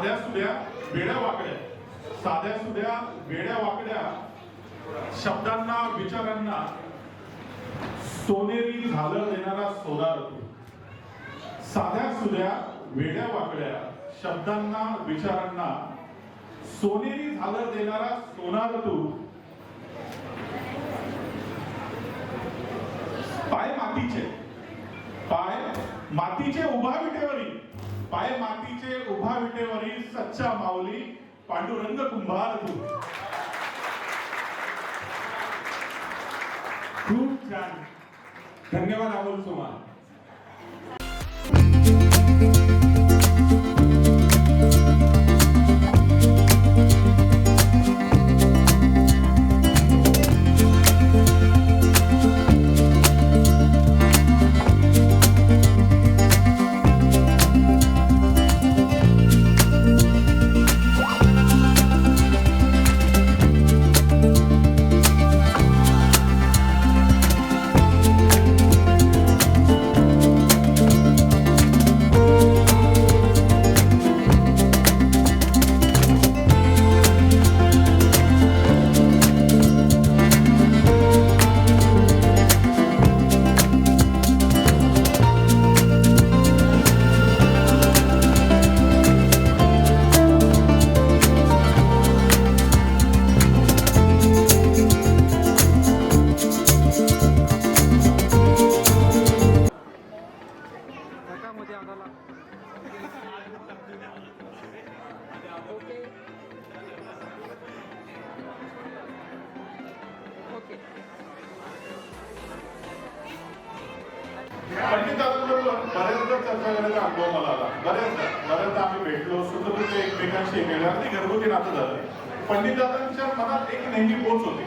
साध्या सुध्या वेड्या वाकड्या, साध्या सुध्या वेड्या वाकड्या शब्दांना विचारांना सोनेरी झालर देणारा सोनार तू. साध्या सुध्या वेड्या वाकड्या शब्दांना विचारांना सोनेरी झालर देणारा सोनार तू. पाय मातीचे, पाय मातीचे उभा विटेवरी, पाय मातीचे उभा विटेवरी सच्चा माऊली पांडुरंग कुंभार तू. खूप छान. धन्यवाद अमोल सुमार. पंडितांबरोबर बऱ्याचदा चर्चा करायचा अनुभव मला आला. बऱ्याचदा आम्ही भेटलो सुद्धा एकमेकांशी अगदी घरगुती नातं झालं. पंडितदादांच्या मनात एक नेहमी पोच होती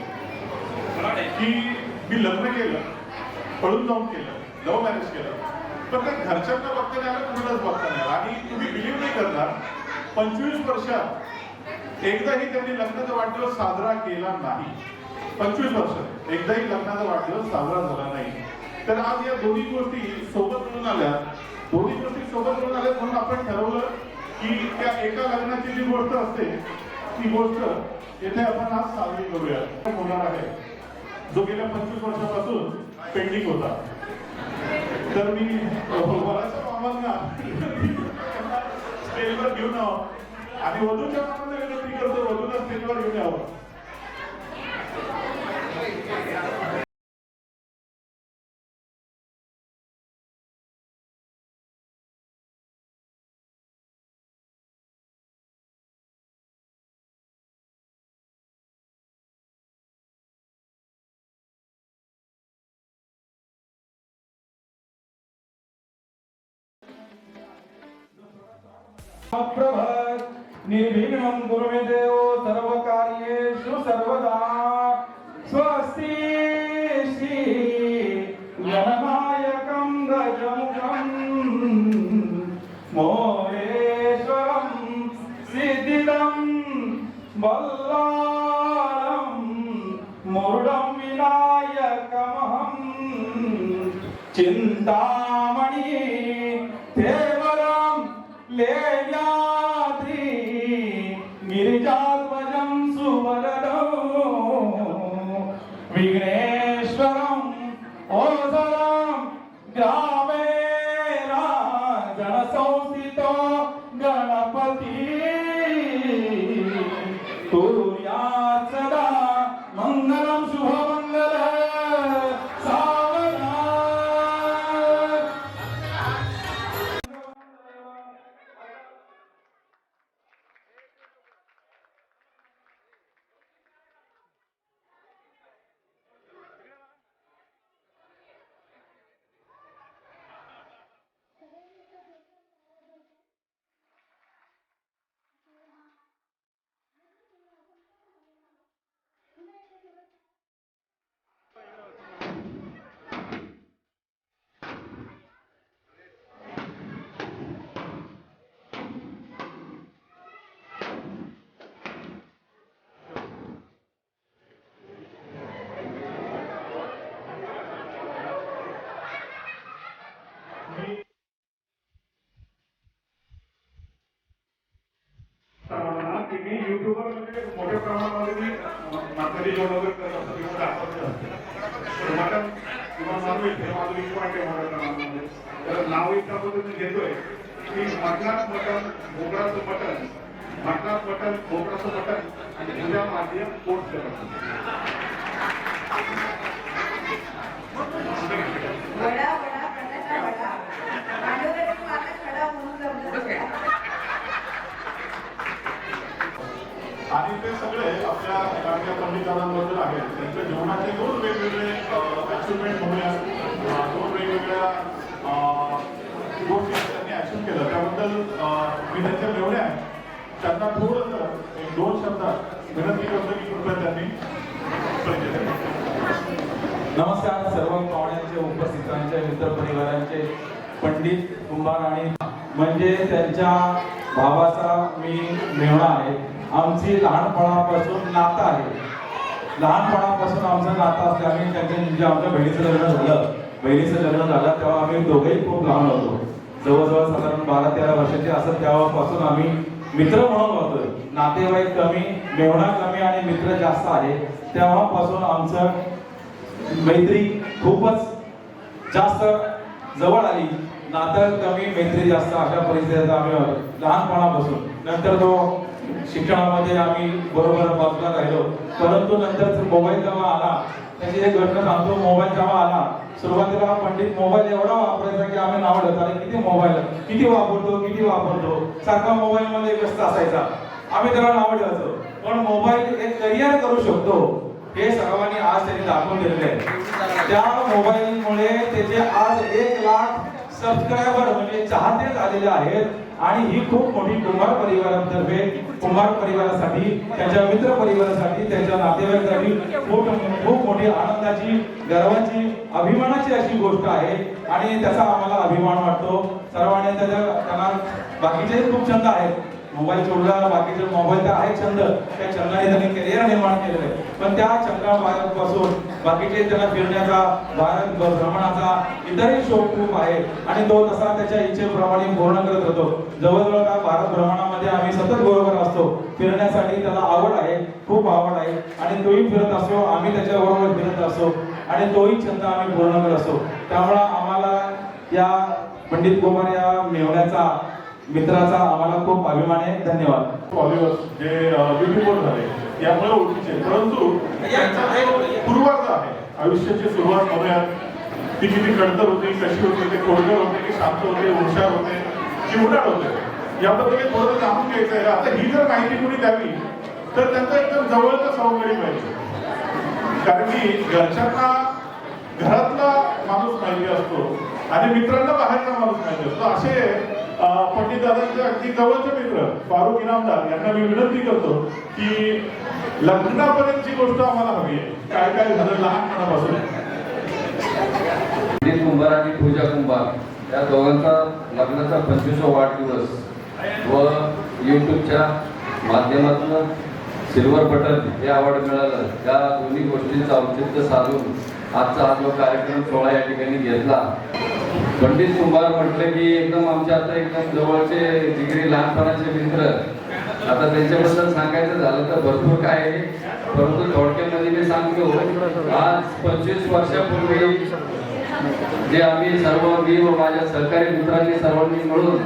की मी लग्न केलं, पळून जाऊन केलं, लव्ह मॅरेज केलं, पण त्या घरच्यांना बघता नाही आलं, कुणालाच बघता नाही आलं. आणि तुम्ही बिलीव्ह नाही करणार, 25 वर्षात एकदाही त्यांनी लग्नाचा वाढदिवस साजरा केला नाही. 25 वर्षात एकदाही लग्नाचा वाढदिवस साजरा झाला नाही. तर आज या दोन्ही गोष्टी सोबत मिळून आल्या, दोन्ही गोष्टी सोबत मिळून आल्या म्हणून आपण ठरवलं की त्या एका लग्नाची जी गोष्ट असते ती गोष्ट येथे आपण आज साजरी करूया. होणार आहे जो गेल्या 25 वर्षापासून पेंडिंग होता. तर मी वराच्या मामांना स्टेजवर घेऊन यावं आणि वधूच्या मामांना विनंती करतो वधूला स्टेजवर घेऊन यावं. प्रभत् निर्विघ्नं कुरु मे देवो सर्वकार्येषु सर्वदा. स्वस्ति श्री गणनायकं गजमुखं मोरेश्वरं सिद्धिदं वल्लालं मुरुडं विनायकमहं चिन्तामणि देवरं लेयाद्रि गिरिजाध्वजं सुवरदं विघ्नेश्वरं ओदरं ग्रामे जनसंस्थितो गणपति कुर्यात् सदा मंगलं शुभमंगलं. सावधान माथाडी जेवण वगैरे करत असतात किंवा दाखवत असते तर मटण किंवा नॉनव्हेज हे माझं एक पॉईंट आहे महाराष्ट्रामध्ये. तर नाव एका पद्धतीने घेतोय की मटणात मटण बोकडाचं मटण, मटणात मटण बोकडाचं मटण आणि तुझ्या माध्यम पोट करत. वडा वडा प्रकारचा वडा पांडुरंग माता खडा म्हणून जमलं. आणि ते सगळे आपल्या लाडक्या पंडितांबद्दल आहेत. त्यांच्या जीवनाचे दोन वेगवेगळे अचिव्हमेंट म्हणूया, दोन वेगवेगळ्या गोष्टी त्यांनी अचीव्ह केलं. त्याबद्दल मी त्यांच्या मेवण्या आहेत त्यांना थोडंसं एक दोन शब्दात विनंती करतो की कृपया त्यांनी परिचय द्यावा. नमस्कार सर्व पाहुण्यांचे, उपस्थितांचे, मित्रपरिवारांचे. पंडित कुंभार आणि म्हणजे त्यांच्या भावाचा मी मेवणा आहे. आमची लहानपणापासून नातं आहे. लहानपणापासून आमचं नातं असल्याने त्यांच्या आमच्या बहिणीचं लग्न झालं. बहिणीचं लग्न झालं तेव्हा आम्ही दोघेही खूप लहान होतो. जवळजवळ साधारण 12-13 वर्षाचे असत. तेव्हापासून आम्ही मित्र म्हणून होतोय. नातेवाईक कमी, मेवणा कमी आणि मित्र जास्त आहे. तेव्हापासून आमचं मैत्री खूपच जास्त जवळ आली. नातं कमी, मैत्री जास्त, अशा परिस्थितीत आम्ही लहानपणापासून. नंतर तो शिक्षणामध्ये आम्ही बरोबर बाजूला राहिलो. परंतु नंतर मोबाईल जेव्हा आला, त्याची एक घटना सांगतो. मोबाईल जेव्हा आला, सुरुवातीला पंडित मोबाईल एवढा वापरायचा की आम्ही नाव ठेवतो अरे किती वापरतो सारखा मोबाईल मध्ये व्यस्त असायचा. आम्ही त्याला नाव ठेवायचो. पण मोबाईल एक करिअर करू शकतो हे सर्वांनी आज त्यांनी दाखवून दिलेले आहे. त्या मोबाईलमुळे त्याचे आज 1 लाख सबस्क्रायबर म्हणजे चाहते झालेले आहेत. आणि ही खूप मोठी कुंभार परिवारातर्फे, कुंभार परिवारासाठी, त्यांच्या मित्र परिवारासाठी, त्यांच्या नातेवाईकांसाठी खूप मोठी आनंदाची, गर्वाची, अभिमानाची अशी गोष्ट आहे. आणि त्याचा आम्हाला अभिमान वाटतो सर्वांनी. त्यांना बाकीचे खूप छंद आहेत. मोबाईल सोडला बाकीचे मोबाईल तर आहे छंद, त्या छंदाने त्यांनी करिअर निर्माण केलेलं आहे. पण त्या छंदापासून बाकीचे त्यांना फिरण्याचा, भारत भ्रमणाचा इतरही शौक खूप आहे. आणि तो तसा त्याच्या इच्छेप्रमाणे पूर्ण करत राहतो. जवळजवळ का भारत भ्रमणामध्ये आम्ही सतत बरोबर असतो. फिरण्यासाठी त्याला आवड आहे, खूप आवड आहे. आणि तोही फिरत असतो, आम्ही त्याच्याबरोबर फिरत असतो. आणि तोही छंद आम्ही पूर्ण करत असतो. त्यामुळे आम्हाला या पंडित कुमार या मेवण्याचा, मित्राचा आम्हाला खूप अभिमान आहे. धन्यवाद. फॉलोअर्स जे युट्यूबवर झाले यामुळे ओळखीचे, परंतु त्यांचा जो पूर्वार्ध आहे, आयुष्याची सुरुवात म्हणूया, ती किती कणतर होती, कशी होती, ते खोडकर होते की शांत होते, हुशार होते की उडाड होते, याबद्दल थोडं जाणून घ्यायचं आहे. आता ही जर माहिती कोणी द्यावी तर त्यांचा एकदम जवळचा सवंगडी पाहिजे. कारण की घरच्यांना घरातला माणूस माहिती असतो आणि मित्रांना बाहेरचा माणूस माहिती असतो. असे पंडित दादांचे अगदी जवळचे मित्र फारुख इनामदार यांना मी विनंती करतो की लग्नापर्यंतची गोष्ट आम्हाला हवी आहे. काय काय झालं लहानपणापासून. पंडित कुंभार आणि पूजा कुंभार या दोघांचा लग्नाचा 25वा वाढदिवस व युट्यूबच्या माध्यमातून सिल्वर बटन हे अवॉर्ड मिळालं. त्या दोन्ही गोष्टींचं औचित्य साधून आजचा हा जो कार्यक्रम सोहळा या ठिकाणी घेतला. पंडित कुंभार म्हटलं की एकदम आमच्या आता एकदम जवळचे जिगरी लहानपणाचे मित्र. आता त्यांच्याबद्दल सांगायचं झालं तर भरपूर काय आहे, परंतु थोडक्यामध्ये मी सांगतो. आज 25 वर्षापूर्वी जे आम्ही सर्व, मी व माझ्या सहकारी मित्रांनी सर्वांनी मिळून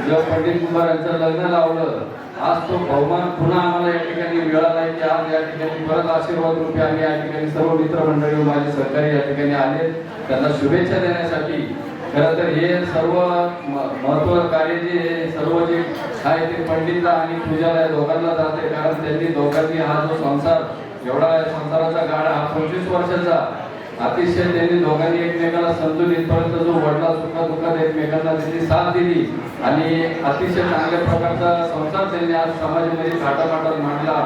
जेव्हा पंडित कुंभार यांचं लग्न लावलं, आज तो बहुमान पुन्हा आम्हाला या ठिकाणी मिळाला आहे की आज या ठिकाणी परत आशीर्वाद रूपी आम्ही या ठिकाणी सर्व मित्रमंडळी व माझे सहकारी या ठिकाणी आले त्यांना शुभेच्छा देण्यासाठी. खरं तर हे सर्व महत्त्वाचं कार्य जे सर्व जे आहे ते पंडितला आणि पूजाला या दोघांना जाते. कारण त्यांनी दोघांनी हा जो संसार, एवढा संसाराचा गाडा हा 25 वर्षाचा, अतिशय त्यांनी दोघांनी एकमेकाला समजून इथपर्यंत जो वडला सुखादुखात एकमेकांना त्यांनी साथ दिली आणि अतिशय चांगल्या प्रकारचा संसार त्यांनी आज समाजामध्ये थाटामाटात मांडला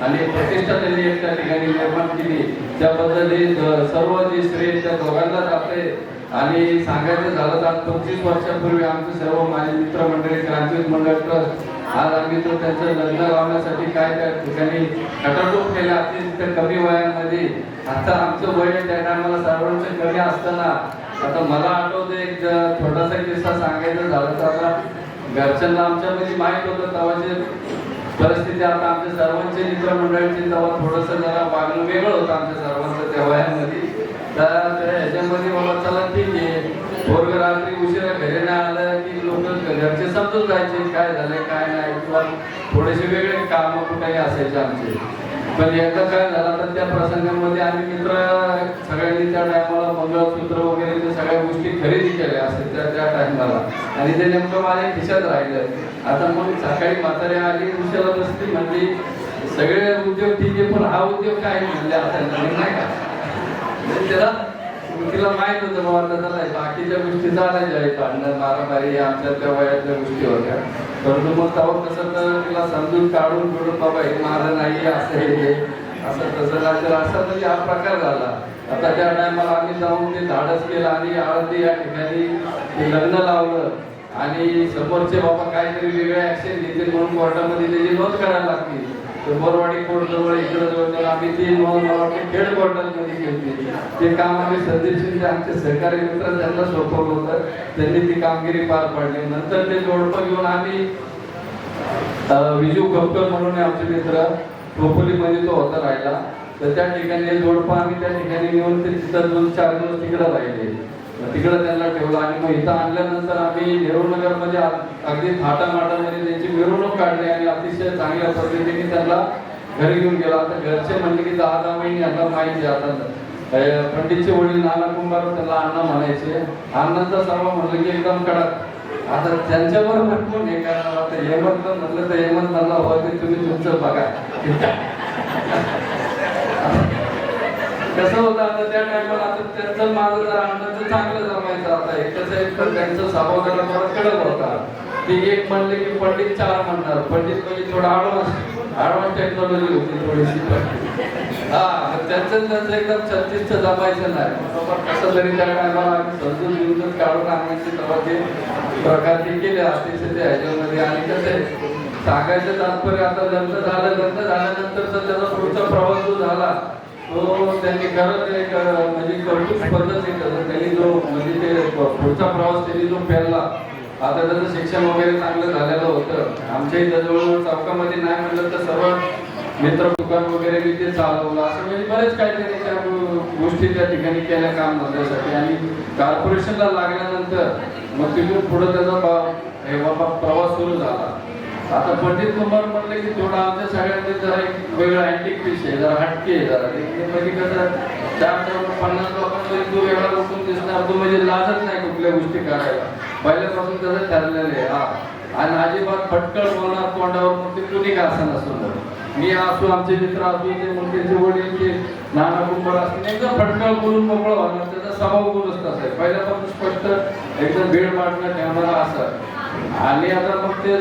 आणि प्रतिष्ठा त्यांनी एक त्या ठिकाणी निर्माण केली. त्याबद्दल हे सर्व जे श्रेय त्या दोघांना जाते. आणि सांगायचं झालं तर 25 वर्षापूर्वी आमचे सर्व माझे मित्रमंडळी क्रांतिवीर मंडळ ट्रस्ट आज आम्ही तो त्यांचं लग्न लावण्यासाठी काय त्या ठिकाणी खटाटोप केल्या. अतिशय कमी वयामध्ये, आता आमचं वय त्या टायमाला सर्वांचं कमी असताना, आता मला आठवतं एक छोटासा किस्सा सांगायचा झाला तर आता घरच्यांना आमच्यामध्ये माहीत होतं तेव्हाचे परिस्थिती आता आमच्या सर्वांचे मित्रमंडळीचे तेव्हा थोडंसं जरा वागणं वेगळं होतं आमच्या सर्वांचं त्या वयामध्ये. तर ह्याच्यामध्ये मला चला ठीक आहे, पोरग रात्री उशिरा घरी नाही आलं की लोक घरचे समजून जायचे काय झालंय काय नाही, किंवा थोडेसे वेगळे काम कुठेही असायचे आमचे. पण एकदा काय झालं तर त्या प्रसंगामध्ये आम्ही मित्र सगळ्यांनी त्या टायमाला मंगळसूत्र वगैरे ते सगळ्या गोष्टी खरेदी केल्या असेल त्या टायमाला, आणि ते नेमकं माझ्या खिशात राहिलं. आता मग सकाळी म्हातारी आली उशिरा बसली, म्हणजे सगळे उद्योग ठीक आहे पण हा उद्योग काय म्हणले आता नाही का. त्याला तिला माहित होतं बाबा त्याला बाकीच्या गोष्टी चालायच्या आहेत, भांडण मारामारी आमच्या त्या वयातल्या गोष्टी होत्या. परंतु मग तेव्हा कसं तर तिला समजून काढून फिरून बाबा हे माझं नाही असं हे असं तसं नाही तर असं म्हणजे हा प्रकार झाला. आता त्या टायमाला आम्ही जाऊन ते धाडस केलं आणि आळंदी या ठिकाणी ते लग्न लावलं, आणि समोरचे बाबा काहीतरी वेगळे ऍक्शन घेतील म्हणून कोर्टामध्ये त्याची नोंद करायला लागली. बोरवाडी कोर्ट जवळ इकडे जवळ आम्ही ती नोंद मला वाटतं खेड कोर्टामध्ये केली. ते काम आम्ही संदीप शिंदे आमचे सहकारी मित्र त्यांना सोपवलं होतं, त्यांनी ती कामगिरी पार पाडली. नंतर ते जोडपं घेऊन आम्ही विजू कपकर म्हणून आमचे मित्र खोपोलीमध्ये तो होता राहिला, तर त्या ठिकाणी जोडपं आम्ही त्या ठिकाणी नेऊन ते तिथं 2-4 दिवस तिकडे राहिले. तिकडे त्यांना ठेवलं आणि मग इथं आणल्यानंतर आम्ही नेहरूनगर मध्ये अगदी थाटामाटामध्ये त्यांची मिरवणूक काढली आणि अतिशय चांगल्या पद्धतीने त्यांना घरी घेऊन गेला. आता घरचे म्हणले की 10 महिने यांना माहिती आता पंडितचे वडील नाना कुंभार त्याला अण्णा म्हणायचे, अण्णांचा सर्व म्हणलं की एकदम कडक. आता त्यांच्यावर म्हणून हे करणार, आता हेमंत म्हणलं तर हेमंत म्हणला हवा ते तुम्ही तुमचं बघा. कसं होतं आता त्या टायमाला आता त्यांचं माझं जरा अण्णाचं चांगलं जमायचं. आता एकच एक तर त्यांचा स्वभाव जरा थोडा कडक होता. ते एक म्हणले की पंडित 4 म्हणणार, पंडित म्हणजे थोडा ॲडव्हान्स टेक्नॉलॉजी होती थोडीशी. त्यांचं एकदम 36चं जमायचं नाही. कसं तरी त्या टायमाला आम्ही समजून घेऊन काढून आणायचे तेव्हा ते प्रकार ते केले अतिशय त्या ह्याच्यामध्ये. आणि कसं आहे सांगायचं तात्पर्य, आता लग्न झाल्यानंतरचा त्याचा पुढचा प्रवास जो झाला तो त्यांनी खरंच एक म्हणजे कौतुक पद्धतीने त्यांनी जो म्हणजे ते पुढचा प्रवास त्यांनी जो पेरला. आता त्याचं शिक्षण वगैरे चांगलं झालेलं होतं. आमच्या इथं जवळजवळ चौकामध्ये नाही म्हणलं तर सर्व मित्र दुकान वगैरे मी ते चालवलं, असं म्हणजे बरेच काहीतरी त्या गोष्टी त्या ठिकाणी केल्या काम धंद्यासाठी. आणि कॉर्पोरेशनला लागल्यानंतर मग तिथून पुढे त्याचा प्रवास सुरू झाला. आता पंडित कुंभार म्हणलं की थोडा आमच्या सगळ्यांनी जरा एक वेगळा अँटिक पीस आहे, जरा हटके आहे जरा. म्हणजे कसं 450 लोकांमध्ये तू वेगळा उठून दिसणार, तू म्हणजे लाजत नाही कुठल्या गोष्टी करायला, पहिल्यापासून त्याचं ठरलेलं आहे. आणि अजिबात फटकळ बोलणार तोंडावर, मग ते कुणी का असं नसतो. मी असू आमचे मित्र असू ते मुलगीचे वडील ते नाना कुंभार असतील एकदम फटकळ बोलून मोकळं होणार. त्याचा स्वभाव बोलच तसा आहे, पहिल्यापासून स्पष्ट एकदम भेड पाडणं ठेवणारा असं. आणि आता मग ते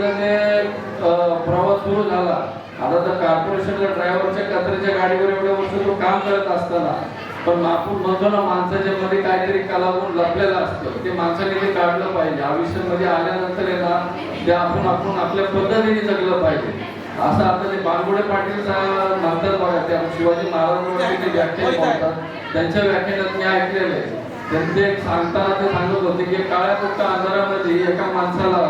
प्रवास सुरू झाला. आता तर कॉर्पोरेशनच्या ड्रायव्हरच्या कचऱ्याच्या गाडीवर एवढ्या वर्ष तो काम करत असताना पण आपण म्हणतो ना माणसाच्या मध्ये काहीतरी कलागुण लपलेला असतं, ते माणसाने ते काढलं पाहिजे. आयुष्यामध्ये आल्यानंतर ते आपण आपल्या पद्धतीने जगलं पाहिजे. असं आता ते बांगुडे पाटील म्हणतात बघा, त्या शिवाजी महाराजांवरती ते व्याख्यान बोलतात, त्यांच्या व्याख्यानात मी ऐकलेलं आहे. त्यांचे सांगताना ते सांगत होते की काळ्या कुट्टा अंधारामध्ये एका माणसाला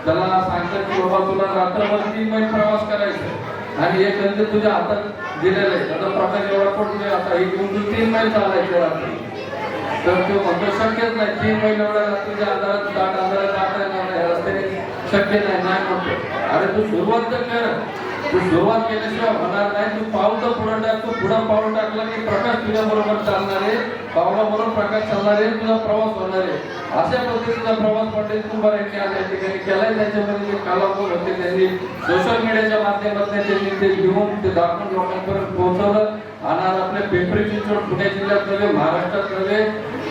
त्याला सांगतात की बाबा तुला रात्रभर 3 मैल प्रवास करायचा आणि एक गंध तुझ्या हातात दिलेलं आहे, त्याचा प्रकाश एवढा पडतोय, आता ही गुंड 3 मैल चालायचे रात्री. तर तो म्हणतो शक्यच नाही, 3 मैल एवढ्या रात्रीच्या अंधारात दाट अंधारात जाता येणार नाही, रस्त्याने शक्य नाही म्हणतो. अरे तू सुरुवात तर कर, तू सुरुवात केल्याशिवाय होणार नाही. तू पाऊल तर पुढे टाक, तू पुढे पाऊल टाकला की प्रकाश तुझ्या बरोबर चालणार आहे, पावलाबरोबर प्रकाश चालणार आहे, तुझा प्रवास होणार आहे. अशा पद्धतीचा प्रवास पंडित कुंभार यांनी आज या ठिकाणी केलाय. त्याच्यामध्ये जे कलागुण होते त्यांनी सोशल मीडियाच्या माध्यमातून त्यांनी ते घेऊन ते दाखवून लोकांपर्यंत पोहोचवलं. आणि आपले पिंपरी चिंचवड पुणे जिल्ह्यात नव्हे, महाराष्ट्रात नव्हे,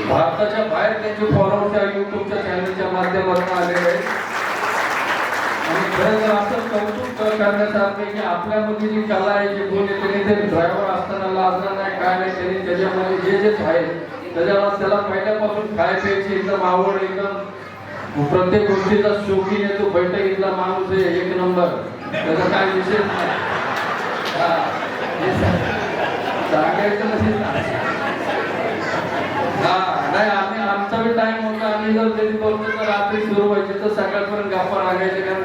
भारताच्या बाहेर त्यांचे फॉलोअर्स युट्यूबच्या चॅनलच्या माध्यमातून आलेले आहेत. आणि खरं तर असं कौतुक करण्यासारखं की आपल्यामध्ये जी कला आहे, जी गुण आहे, त्यांनी ते ड्रायव्हर असताना लाजणार नाही काय नाही, त्यांनी त्याच्यामध्ये जे आहे त्याला पहिल्यापासून काय प्यायची एकदम आवड, एकदम प्रत्येक गोष्टीचा शौकीन आहे, तो बैठकीतला माणूस आहे, 1 नंबर, त्याचा काय विशेष नाही. सांगायचं नसेल नाही, आम्ही आमचा बी टाइम होता आणि जर त्यांनी बोलतो तर रात्री सुरू व्हायची तर सकाळपर्यंत गप्पा लागायचे, कारण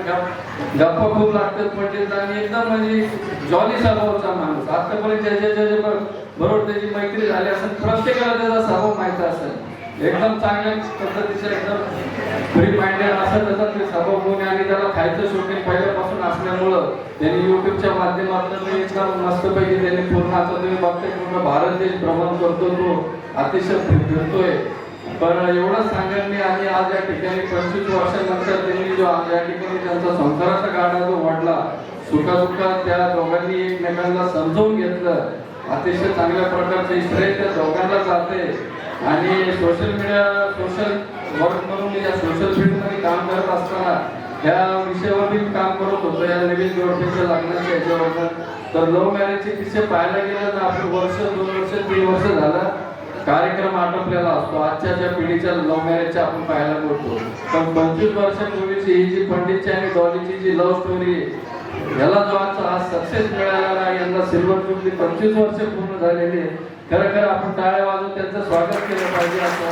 गप्पा खूप लागतात पंडित आणि एकदम म्हणजे जॉली स्वभावाचा माणूस. आतापर्यंत ज्याच्या बरोबर त्याची मैत्री झाली असेल, प्रत्येकाला त्याचा स्वभाव माहिती असेल, एकदम चांगल्या पद्धतीचे एकदम फ्री माइंडेड असं त्याचा ते स्वभाव गुण आणि त्याला खायचं शौकीन पहिल्यापासून असल्यामुळं त्यांनी युट्यूबच्या माध्यमातून एकदम मस्तपैकी त्यांनी पूर्ण आता तुम्ही बघताय पूर्ण भारत देश भ्रमण करतो, तो अतिशय फिरतोय. पण एवढं सांगेन मी आणि आज या ठिकाणी 25 वर्षानंतर त्यांनी जो आज या ठिकाणी त्यांचा संसाराचा गाडा जो वाढला, सुखादुःखात त्या दोघांनी एकमेकांना समजून घेतलं, अतिशय चांगल्या प्रकारचे श्रेय त्या दोघांना जाते. आणि सोशल वर्क म्हणून मी या सोशल फील्डमध्ये काम करत असताना ह्या विषयावर मी काम करत होतो, या नवीन जोडपीच्या लग्नाच्या याच्यावर. तर लव्ह मॅरेजचे किस्से पाहायला गेलं तर आपण वर्ष 2 वर्ष 3 वर्ष झालं कार्यक्रम आटोपलेला असतो. आजच्या ज्या पिढीच्या लव्ह मॅरेजच्या आपण पाहायला मिळतो, पण 25 वर्षापूर्वीची ही जी पंडितची आणि डॉलीची जी लव्ह स्टोरी, याला जो आज सक्सेस मिळालेला आहे, यंदा सिल्वर जुबली 25 वर्ष पूर्ण झालेली आहे. खरं आपण टाळ्या वाजवून त्यांचं स्वागत केलं पाहिजे असं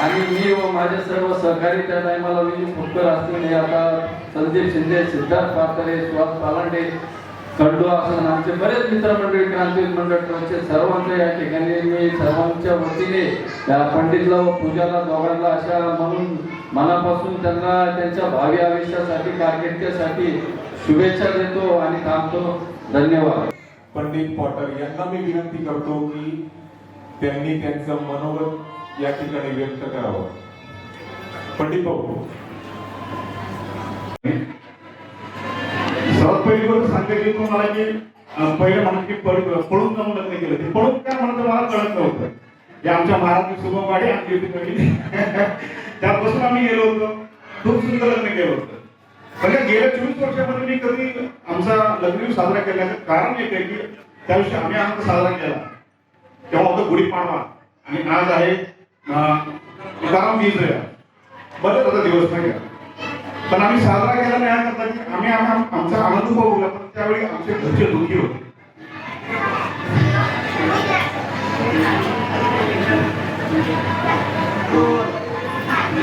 आणि मी व माझे सर्व सहकारी त्या टायमाला विजय फुटकर असतील, आता संदीप शिंदे, सिद्धार्थ पातरे, सुहास पालांडे, खंडू असं आमचे बरेच मित्रमंडळी, क्रांती मंडळचे सर्वांच्या या ठिकाणी मी सर्वांच्या वतीने त्या पंडितला व पूजाला दोघांना अशा म्हणून मनापासून त्यांना त्यांच्या भावी आयुष्यासाठी कारकिर्दीसाठी शुभेच्छा देतो आणि थांबतो. धन्यवाद. पंडित पॉटर यांना मी विनंती करतो की त्यांनी त्यांचं मनोगत या ठिकाणी व्यक्त करावं. पंडित भाऊ. सर्वात पहिली गोष्ट सांगायची तुम्हाला की पहिलं म्हणत की पळून जाऊन लग्न केलं, ते पळून काय म्हणतं मला कळत नव्हतं. हे आमच्या महाराष्ट्र शुभमवाडी आमची होती त्यापासून आम्ही गेलो होतो, खूप सुंदर लग्न केलं होतं. म्हणजे गेल्या 24 वर्षामध्ये मी कधी आमचा लग्न साजरा केल्याचं कारण एक आहे की त्या दिवशी आम्ही आनंद साजरा केला तेव्हा होतं गुढीपाडवा आणि आज आहे तुकाराम बीज. बरेच होता दिवस नाही का, पण आम्ही साजरा केला नाही करता की आम्ही आमचा आनंद उपभोगला, पण त्यावेळी आमचे घरचे दुःखी होते.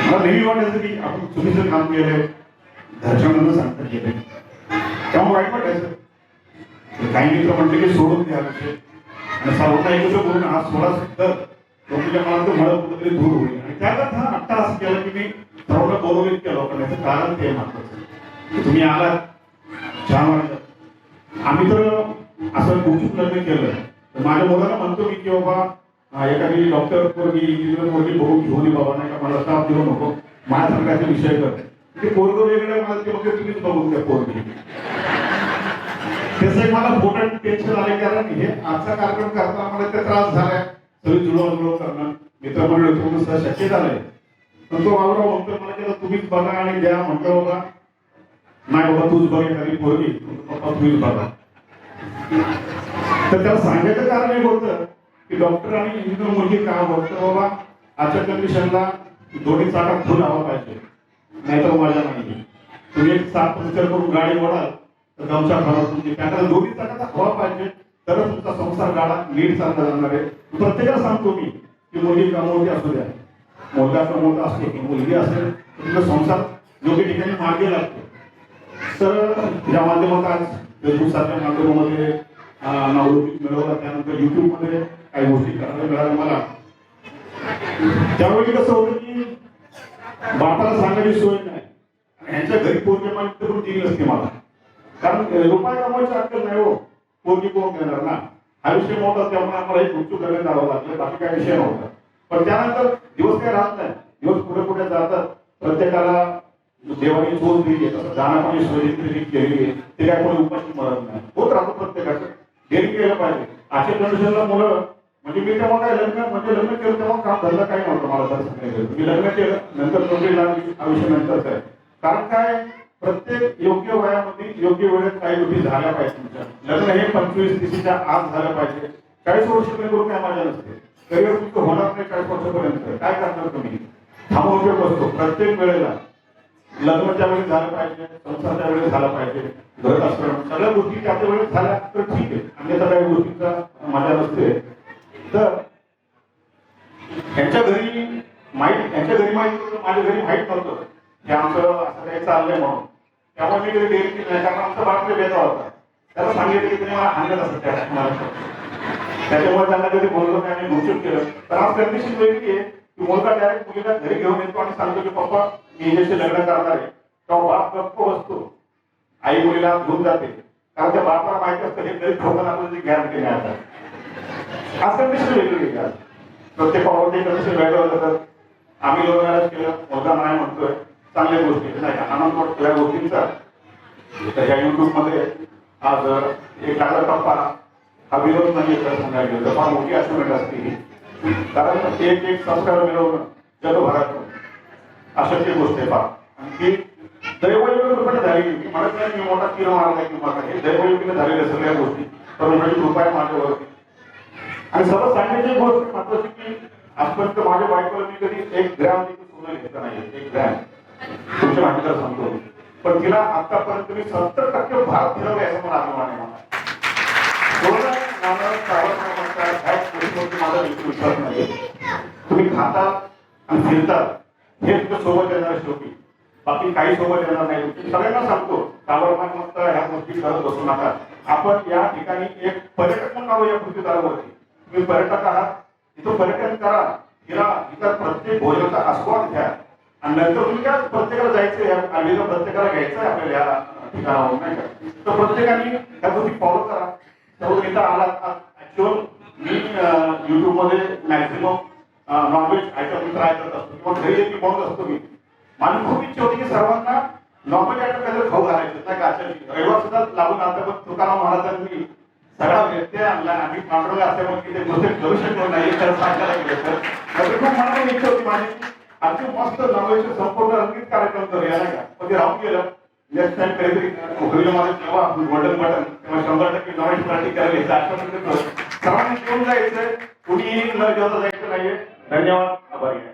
मला नेहमी वाटायचं की आपण चुकीचं काम केलंय, घरच्यांना सांगता गेले, त्यामुळे वाईट वाटायचं. काही मित्र म्हणते की सोडून द्या विषय आणि सर्वांना एकत्र करून आज सोडा तर तुमच्या मनात मला कुठेतरी दूर होईल. आणि त्यात हा आत्ता असं केलं की मी सर्वांना गौरवित केलं, पण याचं कारण ते महत्वाचं. तुम्ही आलात, छान वाटलं. आम्ही तर असं गुपचूप लग्न केलं तर माझ्या मुलाला म्हणतो मी की बाबा एखादी डॉक्टर पोरगी इंजिनियर पोरगी बघून घेऊन ये बाबा, नाही का मला स्टाफ देऊ नको, माझ्यासारख्याचे विषय कर. ते पोरग वेगळं मला ते बघते तुम्हीच बघून द्या पोरगी. तसं मला पोटात टेन्शन आले, कारण हे आजचा कार्यक्रम करताना मला ते त्रास झालाय, सगळी जुळवून करणं मित्रमंडळ थोडं शक्य झालंय. पण तो बाबूराव म्हणतो मला केलं तुम्हीच बघा आणि द्या. म्हटलं बाबा नाही बाबा तूच बघ एखादी पोरगी, पप्पा तुम्हीच बघा. तर त्याला सांगायचं कारण एक होतं की डॉक्टर आणि इंजिनियर मुलगी का बोलतो बाबा आजच्या कंडिशनला दोन्ही चाकात फुल हवा पाहिजे, नाहीतर मजा नाही. तुम्ही एक 7 पंक्चर करून गाडी ओढाल तर गमचा खराब तुमची, त्याकडे दोन्ही चाकात हवा पाहिजे तरच तुमचा संसार गाडा नीट चालला जाणार आहे. प्रत्येकाला सांगतो मी की मुलगी कमवती असू द्या, मुलगा कमवता असतो की मुलगी असेल तर तुझा संसार योग्य ठिकाणी मार्गे लागतो. तर या माध्यमात आज फेसबुकसारख्या माध्यमामध्ये नावलौकिक मिळवला, त्यानंतर युट्यूबमध्ये काही गोष्टी करायला मिळाल्या मला. त्यावेळी कसं होतं की बापाला सांगायची सोय नाही, ह्यांच्या घरी पोरगे मागितले पण दिली नसते मला, कारण रुपये कमवायची अक्कल नाही हो, पोरगी कोण देणार ना. हा विषय मोठा, त्यामुळे आम्हाला एक गुपचूप लग्न करावं लागलं, बाकी काही विषय नव्हता. पण त्यानंतर दिवस काही राहत नाही, दिवस पुढे पुढे जातात. प्रत्येकाला देवाने चोच दिली, तसं दानापाणी सोयी केलेली आहे, ते काय कोणी उपाशी मरत नाही, होत राहतो प्रत्येकाचं. डेअरिंग केलं पाहिजे. आजच्या कंडिशनला मुलं म्हणजे मी तेव्हा काय लग्न केलं तेव्हा काम धंदा काही नव्हतं मला तर सांगायचं. मी लग्न केलं नंतर नोकरी लागली, आयुष्य नंतरच आहे. कारण काय प्रत्येक योग्य वयामध्ये योग्य वेळेत काही गोष्टी झाल्या पाहिजे. तुमच्या लग्न हे 25-30च्या आत झालं पाहिजे. 40 वर्ष करून काय मजा नसते, करिअर तुमचं होणार नाही 40 वर्षापर्यंत. काय करणार तुम्ही, थांबून उपयोग असतो. प्रत्येक वेळेला लग्नाच्या वेळेस झालं पाहिजे, संसाराच्या वेळेस झालं पाहिजे, घरात असणं सगळ्या गोष्टी त्याच्या वेळेस झाल्या तर ठीक आहे, अन्यथा काही गोष्टींचा मजा नसते. तर यांच्या घरी माहिती माझ्या घरी माहित नव्हतं की आमचं असं काही चाललंय म्हणून. त्यामुळे मी कधी डेअरी केली नाही, कारण आमचा बाप बेता होता. त्याला सांगितलं की तुम्ही मला हाणत असत त्या त्याच्यामुळे त्यांना कधी बोललो नाही आणि गुपचूप केलं. तर आज कंडिशन वेगळी आहे की मुलगा डायरेक्ट मुलीला घरी घेऊन येतो आणि सांगतो की पप्पा मी हिच्याशी लग्न करणार आहे. तेव्हा बाप गप्प बसतो, आई मुलीला घेऊन जाते, कारण त्या बापाला माहिती असतं हे घरी ठोकन आपल्याला गॅरंटी नाही आता. आज कंडिशन वेगळी आहे. प्रत्येक पावरती कंडिशन वेगळं होतं. आम्ही लव्ह मॅरेज केलं, मुलगा नाही म्हणतोय, चांगल्या गोष्टी नाही का, आनंद वाटतो या गोष्टींचा. त्याच्या युट्यूब मध्ये आज एक लागला टप्पा हा विरोध नाही सांगायला गेलं, फार मोठी अचिव्हमेंट असते ही. कारण एक संस्कार मिळवणं जगभरातून अशक्य गोष्ट आहे फार. आणि ती दैवयोगाने झालेली, मी म्हणत नाही मी मोठा तीर मारला किंवा काही, दैवयोगाने झालेल्या सगळ्या गोष्टी परमेश्वराची कृपा आहे माझ्यावरती. आणि सर्व सांगायची गोष्ट महत्वाची की आजपर्यंत माझ्या बायकोला मी कधी 1 ग्रॅम देखील सोनं घेतलं नाही. 1 ग्रॅम तुमच्या माहितीला सांगतो, पण तिला आतापर्यंत मी 70% भारत फिरवलं असं मला अभिमान आहे. मला माझा विश्वास नाही. तुम्ही खातात आणि फिरतात हे तुमच्या सोबत येणार शेवटी, बाकी काही सोबत येणार नाही. सगळ्यांना सांगतो कालवमान मस्त ह्या गोष्टी करत बसू नका. आपण या ठिकाणी एक पर्यटक म्हणून आलो या पृथ्वीतलावरती. तुम्ही पर्यटक आहात, इथं पर्यटन करा, इतर प्रत्येक भोजनाचा आस्वाद घ्या आणि नंतर तुम्ही काय प्रत्येकाला जायचं, या आलेलं प्रत्येकाला घ्यायचं आहे आपल्याला या ठिकाणावर नाही का. तर प्रत्येकाने त्या गोष्टी फॉलो करा. तर इथं आला ऍक्च्युअल मी युट्यूब मध्ये मॅक्झिमम नॉनव्हेज आयटम ट्राय करत असतो किंवा घरी देखील बनवत असतो. मी माझी खूप इच्छा होती की सर्वांना नॉनव्हेज आयटम काहीतरी खाऊ घालायचं नाही का. रविवार सुद्धा लागून आता पण तुकाराम महाराजांनी सगळा व्यत्यय आणला. आम्ही पांढरला असल्यामुळे की ते गोष्टी करू शकलो नाही तर सांगायला गेलं तर खूप मनाची इच्छा होती माझी. अगदी मस्त नॉनव्हेजचे संपूर्ण रंगीत कार्यक्रम करूया नाही का, पण ते राहून गेलं. नेक्स्ट टाइम काहीतरी होळीला माझं तेव्हा गोल्डन बटन तेव्हा 100% नॉनव्हेज पार्टी करायला यायचं आश्वासन देतो. सर्वांनी जेवून जायचंय, कुणीही न जेवता जायचं नाहीये. धन्यवाद, आभारी आहे.